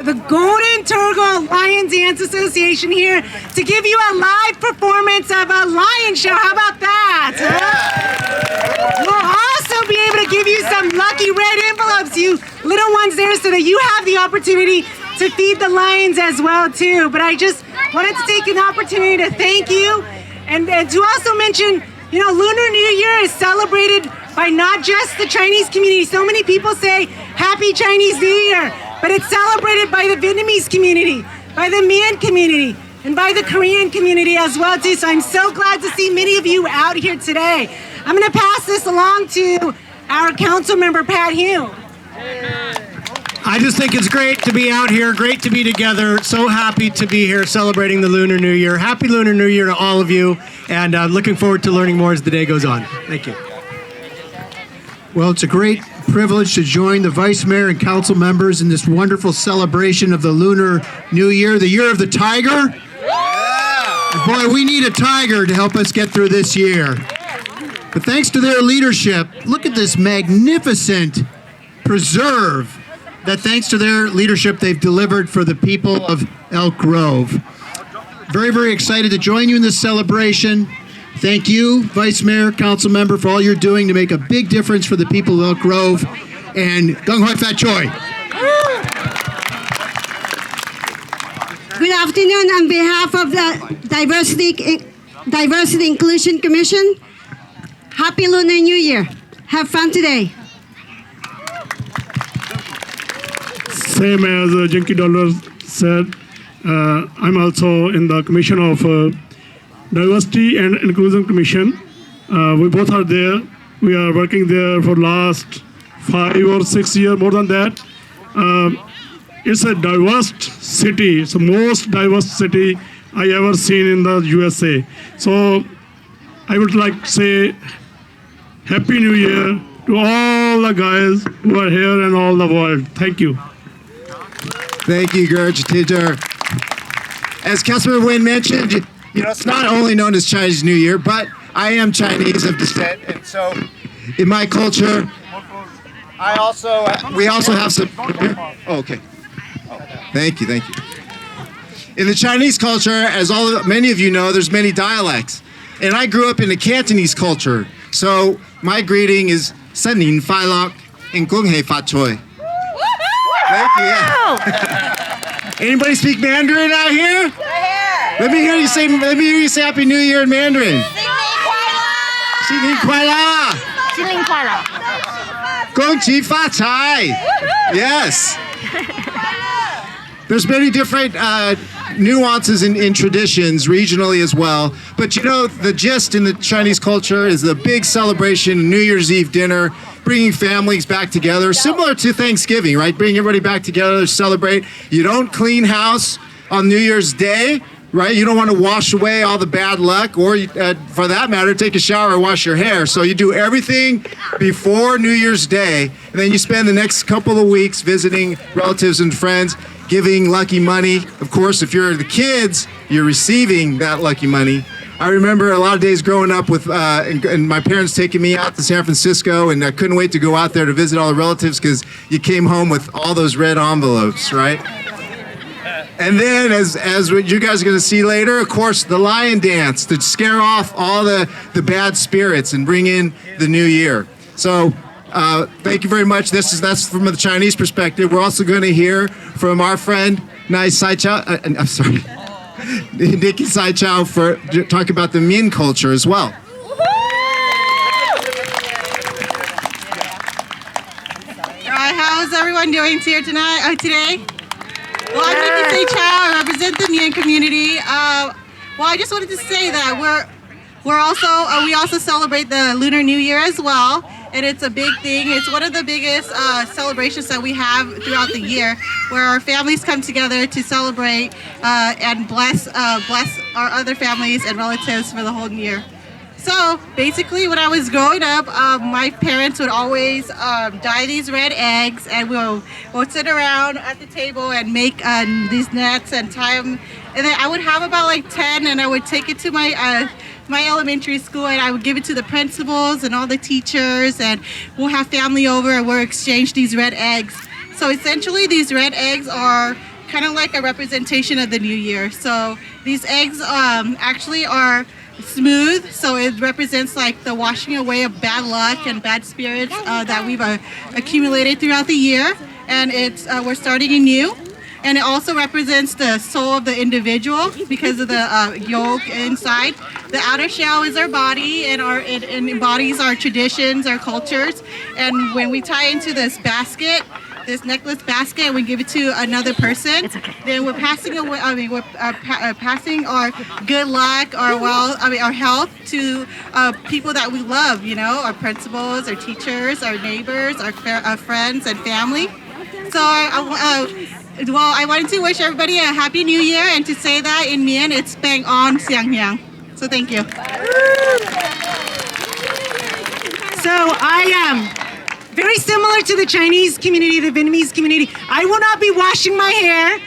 The Golden Turtle Lion Dance Association here to give you a live performance of a lion show. How about that? We'll also be able to give you some lucky red envelopes, you little ones there, so that you have the opportunity to feed the lions as well too. But I just wanted to take an opportunity to thank you and to also mention, Lunar New Year is celebrated by not just the Chinese community. So many people say Happy Chinese New Year, but it's celebrated by the Vietnamese community, by the Mian community, and by the Korean community as well too. So I'm so glad to see many of you out here today. I'm going to pass this along to our council member, Pat Hume. I just think it's great to be out here, great to be together. So happy to be here celebrating the Lunar New Year. Happy Lunar New Year to all of you, and looking forward to learning more as the day goes on. Thank you. Well, it's a great privilege to join the Vice Mayor and council members in this wonderful celebration of the Lunar New Year, the Year of the Tiger. Yeah. Boy, we need a tiger to help us get through this year. But thanks to their leadership, look at this magnificent preserve that thanks to their leadership they've delivered for the people of Elk Grove. Very, very excited to join you in this celebration. Thank you, Vice Mayor, Council Member, for all you're doing to make a big difference for the people of Elk Grove. And Gung Hoi Fat Choi. Good afternoon. On behalf of the Diversity Inclusion Commission, Happy Lunar New Year. Have fun today. Same as Jinky Dollar said, I'm also in the Commission of Diversity and Inclusion Commission. We both are there. We are working there for last 5 or 6 years, more than that. It's a diverse city. It's the most diverse city I ever seen in the USA. So I would like to say Happy New Year to all the guys who are here and all the world. Thank you. Thank you, Gurj Teacher. As Councilman Nguyen mentioned, it's not only known as Chinese New Year, but I am Chinese of descent, and so in my culture, we also have some. Oh, okay. Thank you. In the Chinese culture, as many of you know, there's many dialects, and I grew up in the Cantonese culture. So my greeting is Sen Nin Fai Lok and Gung Hei Fat Choi. Thank you. Yeah. Anybody speak Mandarin out here? Let me hear you say Happy New Year in Mandarin. 新年快乐. 新年快乐. 恭喜发财. Yes. There's many different nuances in traditions regionally as well. But the gist in the Chinese culture is the big celebration, New Year's Eve dinner, bringing families back together, similar to Thanksgiving, right? Bring everybody back together to celebrate. You don't clean house on New Year's Day, right? You don't want to wash away all the bad luck, or for that matter, take a shower or wash your hair. So you do everything before New Year's Day, and then you spend the next couple of weeks visiting relatives and friends, giving lucky money. Of course, if you're the kids, you're receiving that lucky money. I remember a lot of days growing up with, and my parents taking me out to San Francisco, and I couldn't wait to go out there to visit all the relatives because you came home with all those red envelopes, right? And then, as what you guys are going to see later, of course, the lion dance to scare off all the bad spirits and bring in the new year. So, thank you very much. That's from the Chinese perspective. We're also going to hear from our friend Nai Sai Chow. I'm sorry. Nikki Sai Chow for talking about the Min culture as well. How's everyone doing here today? Well, I'm Nikki Sai Chow. I represent the Min community. I just wanted to say that we also celebrate the Lunar New Year as well, and it's a big thing. It's one of the biggest celebrations that we have throughout the year, where our families come together to celebrate and bless our other families and relatives for the whole year. So basically, when I was growing up, my parents would always dye these red eggs, and we'll sit around at the table and make these nets and tie them. And then I would have about like 10, and I would take it to my elementary school, and I would give it to the principals and all the teachers, and we'll have family over and we'll exchange these red eggs. So essentially, these red eggs are kind of like a representation of the new year. So these eggs actually are smooth, so it represents like the washing away of bad luck and bad spirits that we've accumulated throughout the year. And it's we're starting anew. And it also represents the soul of the individual because of the yolk inside. The outer shell is our body, and it embodies our traditions, our cultures. And when we tie into this basket, this necklace basket, and we give it to another person, then we're passing away. I mean, we're passing our good luck, our health to people that we love. You know, our principals, our teachers, our neighbors, our friends and family. So I wanted to wish everybody a happy new year, and to say that in Mien, it's bang on xiang yang. So thank you. So I am very similar to the Chinese community, the Vietnamese community. I will not be washing my hair,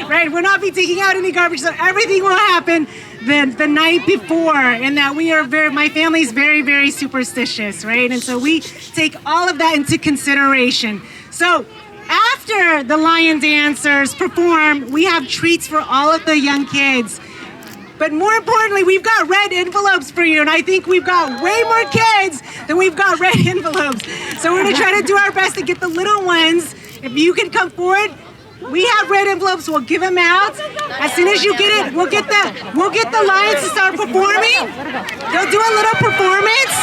right? We'll not be taking out any garbage. So everything will happen the night before, and that my family is very, very superstitious, right? And so we take all of that into consideration. So after the lion dancers perform, we have treats for all of the young kids. But more importantly, we've got red envelopes for you, and I think we've got way more kids than we've got red envelopes. So we're gonna try to do our best to get the little ones. If you can come forward, we have red envelopes, we'll give them out. As soon as you get it, we'll get the lions to start performing. They'll do a little performance.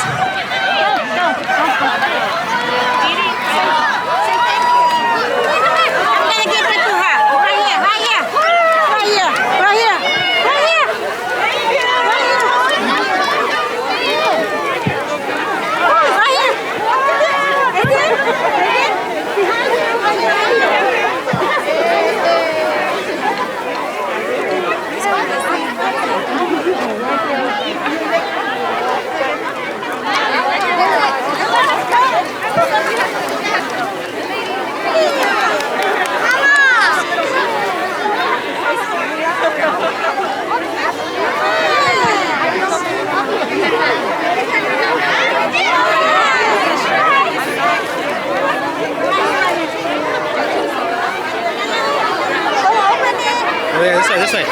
This way.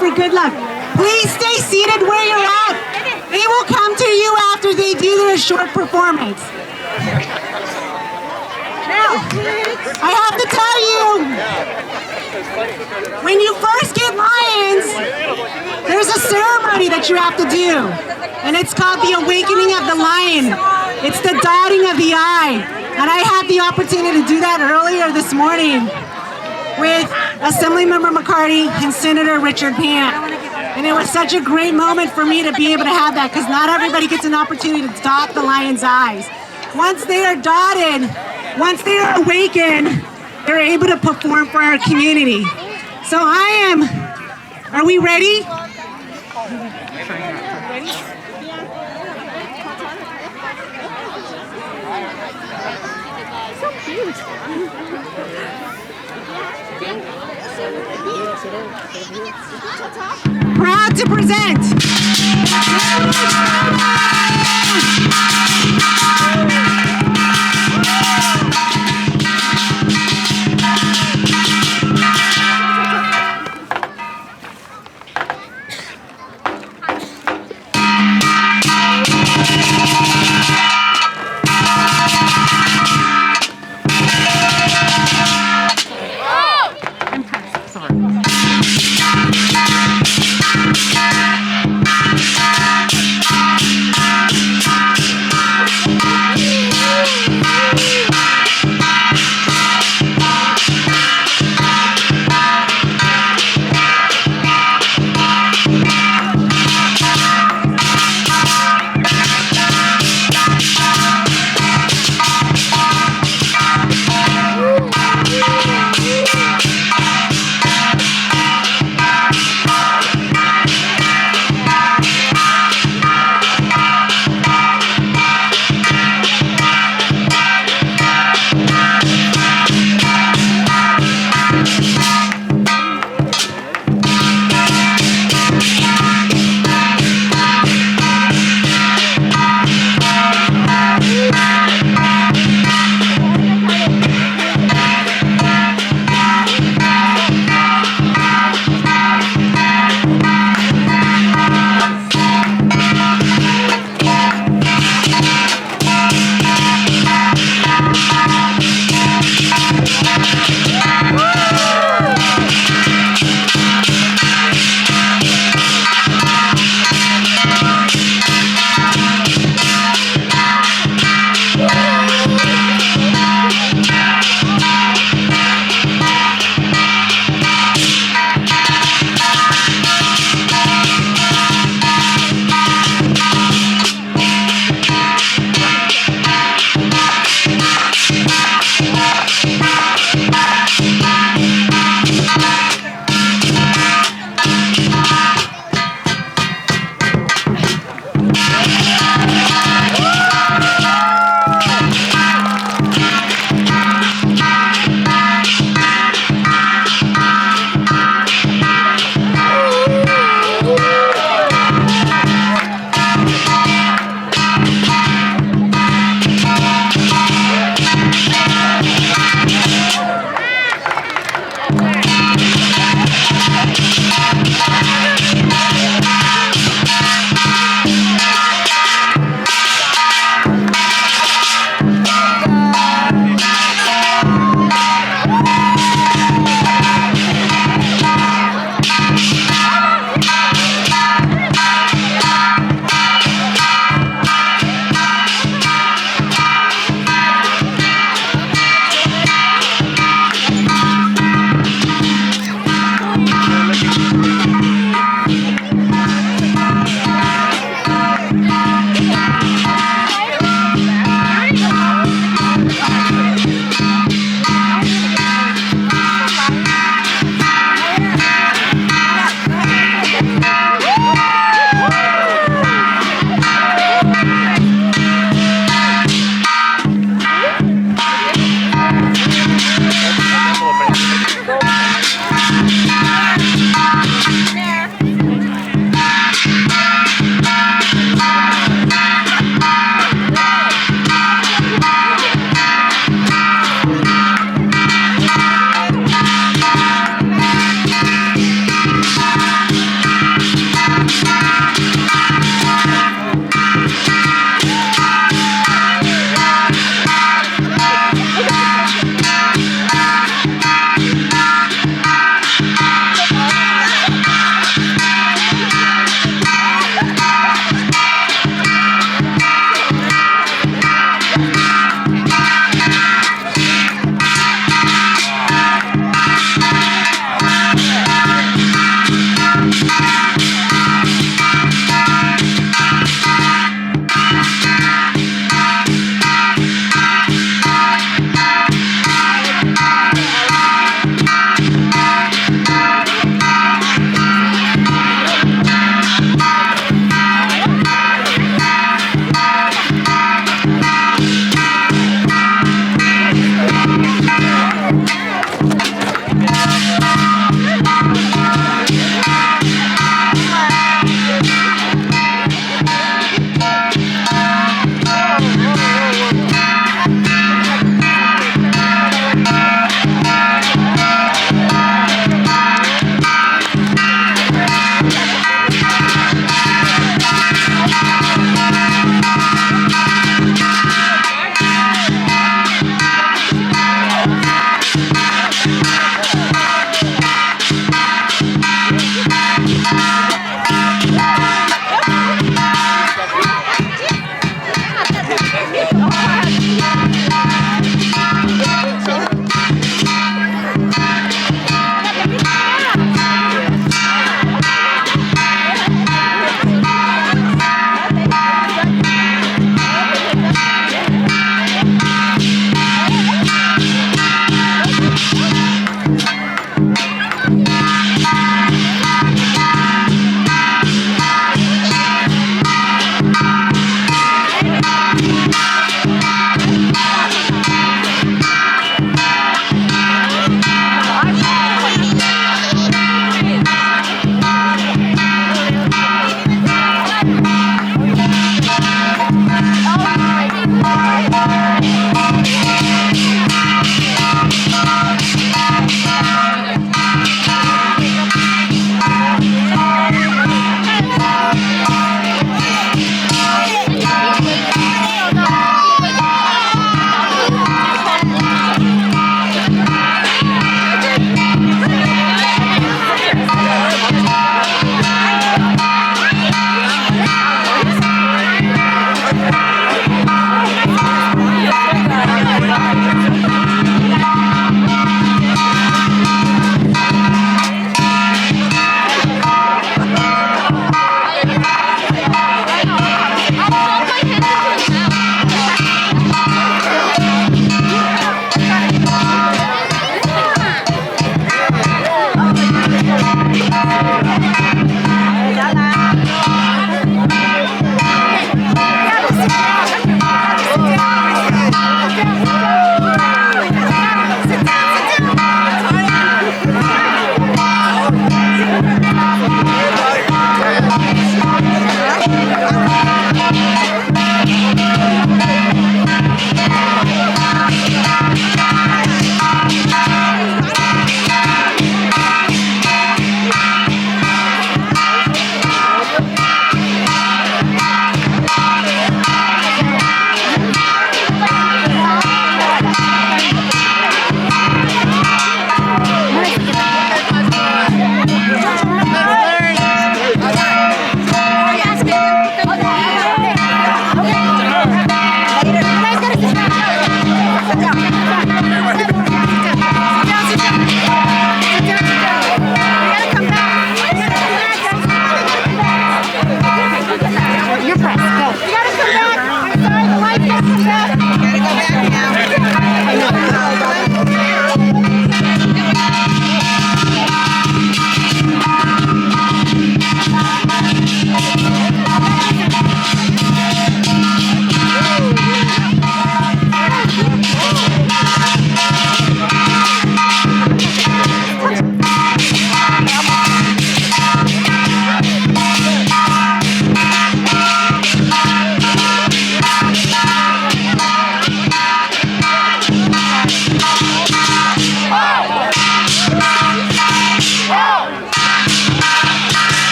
For good luck. Please stay seated where you're at. They will come to you after they do their short performance. Now, I have to tell you, when you first get lions, there's a ceremony that you have to do, and it's called the awakening of the lion. It's the dotting of the eye, and I had the opportunity to do that earlier this morning with Assemblymember McCarty and Senator Richard Pant. And it was such a great moment for me to be able to have that, because not everybody gets an opportunity to dot the lion's eyes. Once they are dotted, once they are awakened, they're able to perform for our community. So are we ready? So cute. Proud to present.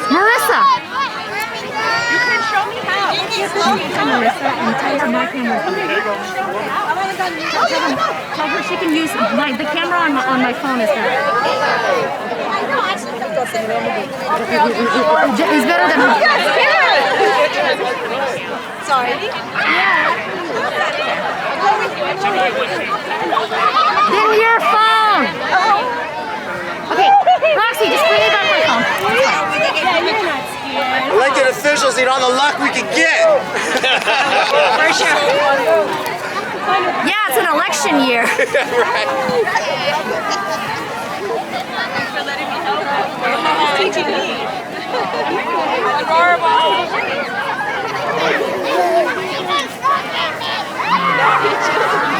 Marissa! Tell her she can use the camera on my phone is better. It's better than her. Sorry. Then your phone! Okay, Roxy, just bring it back my phone. Elected officials need all the luck we can get. For sure. Yeah, it's an election year. Right.